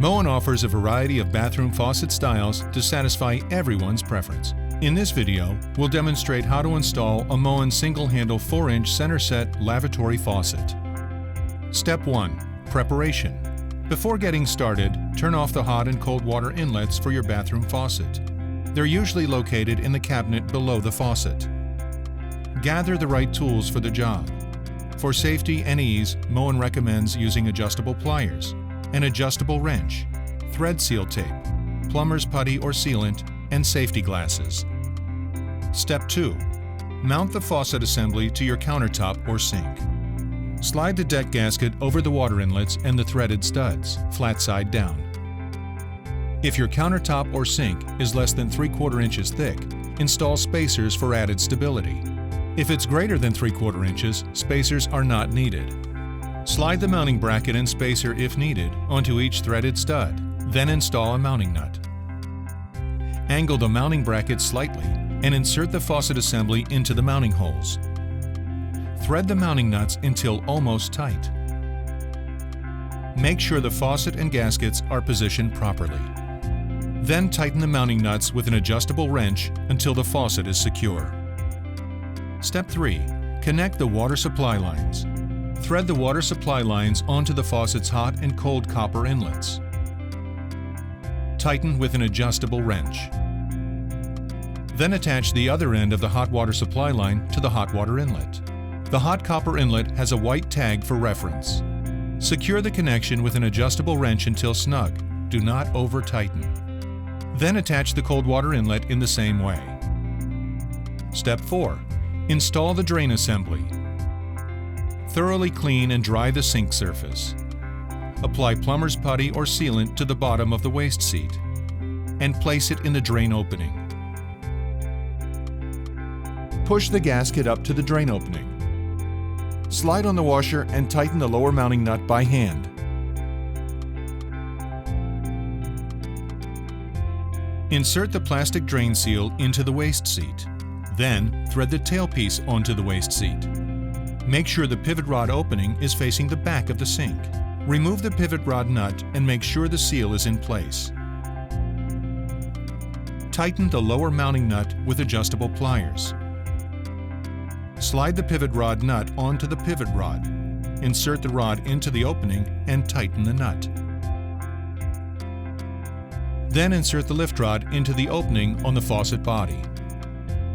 Moen offers a variety of bathroom faucet styles to satisfy everyone's preference. In this video, we'll demonstrate how to install a Moen Single-Handle 4-inch Centerset lavatory faucet. Step 1. Preparation. Before getting started, turn off the hot and cold water inlets for your bathroom faucet. They're usually located in the cabinet below the faucet. Gather the right tools for the job. For safety and ease, Moen recommends using adjustable pliers, an adjustable wrench, thread seal tape, plumber's putty or sealant, and safety glasses. Step 2. Mount the faucet assembly to your countertop or sink. Slide the deck gasket over the water inlets and the threaded studs, flat side down. If your countertop or sink is less than 3/4 inches thick, install spacers for added stability. If it's greater than 3/4 inches, spacers are not needed. Slide the mounting bracket and spacer, if needed, onto each threaded stud, then install a mounting nut. Angle the mounting bracket slightly and insert the faucet assembly into the mounting holes. Thread the mounting nuts until almost tight. Make sure the faucet and gaskets are positioned properly. Then tighten the mounting nuts with an adjustable wrench until the faucet is secure. Step 3. Connect the water supply lines. Thread the water supply lines onto the faucet's hot and cold copper inlets. Tighten with an adjustable wrench. Then attach the other end of the hot water supply line to the hot water inlet. The hot copper inlet has a white tag for reference. Secure the connection with an adjustable wrench until snug. Do not over-tighten. Then attach the cold water inlet in the same way. Step 4. Install the drain assembly. Thoroughly clean and dry the sink surface. Apply plumber's putty or sealant to the bottom of the waste seat and place it in the drain opening. Push the gasket up to the drain opening. Slide on the washer and tighten the lower mounting nut by hand. Insert the plastic drain seal into the waste seat. Then, thread the tailpiece onto the waste seat. Make sure the pivot rod opening is facing the back of the sink. Remove the pivot rod nut and make sure the seal is in place. Tighten the lower mounting nut with adjustable pliers. Slide the pivot rod nut onto the pivot rod. Insert the rod into the opening and tighten the nut. Then insert the lift rod into the opening on the faucet body.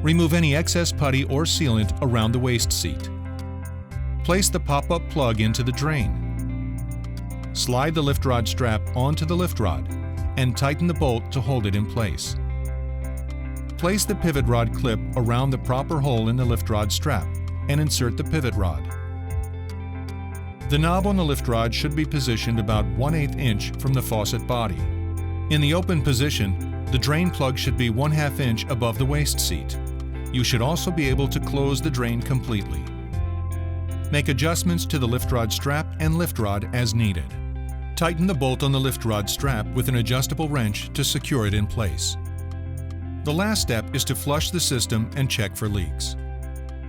Remove any excess putty or sealant around the waste seat. Place the pop-up plug into the drain. Slide the lift rod strap onto the lift rod and tighten the bolt to hold it in place. Place the pivot rod clip around the proper hole in the lift rod strap and insert the pivot rod. The knob on the lift rod should be positioned about 1/8 inch from the faucet body. In the open position, the drain plug should be 1/2 inch above the waste seat. You should also be able to close the drain completely. Make adjustments to the lift rod strap and lift rod as needed. Tighten the bolt on the lift rod strap with an adjustable wrench to secure it in place. The last step is to flush the system and check for leaks.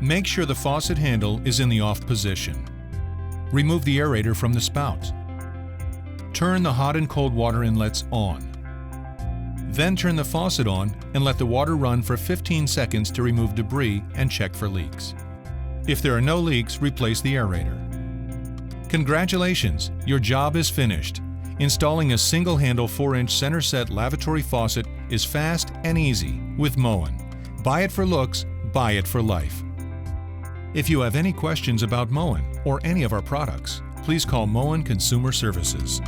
Make sure the faucet handle is in the off position. Remove the aerator from the spout. Turn the hot and cold water inlets on. Then turn the faucet on and let the water run for 15 seconds to remove debris and check for leaks. If there are no leaks, replace the aerator. Congratulations, your job is finished. Installing a single-handle 4-inch Centerset lavatory faucet is fast and easy with Moen. Buy it for looks, buy it for life. If you have any questions about Moen or any of our products, please call Moen Consumer Services.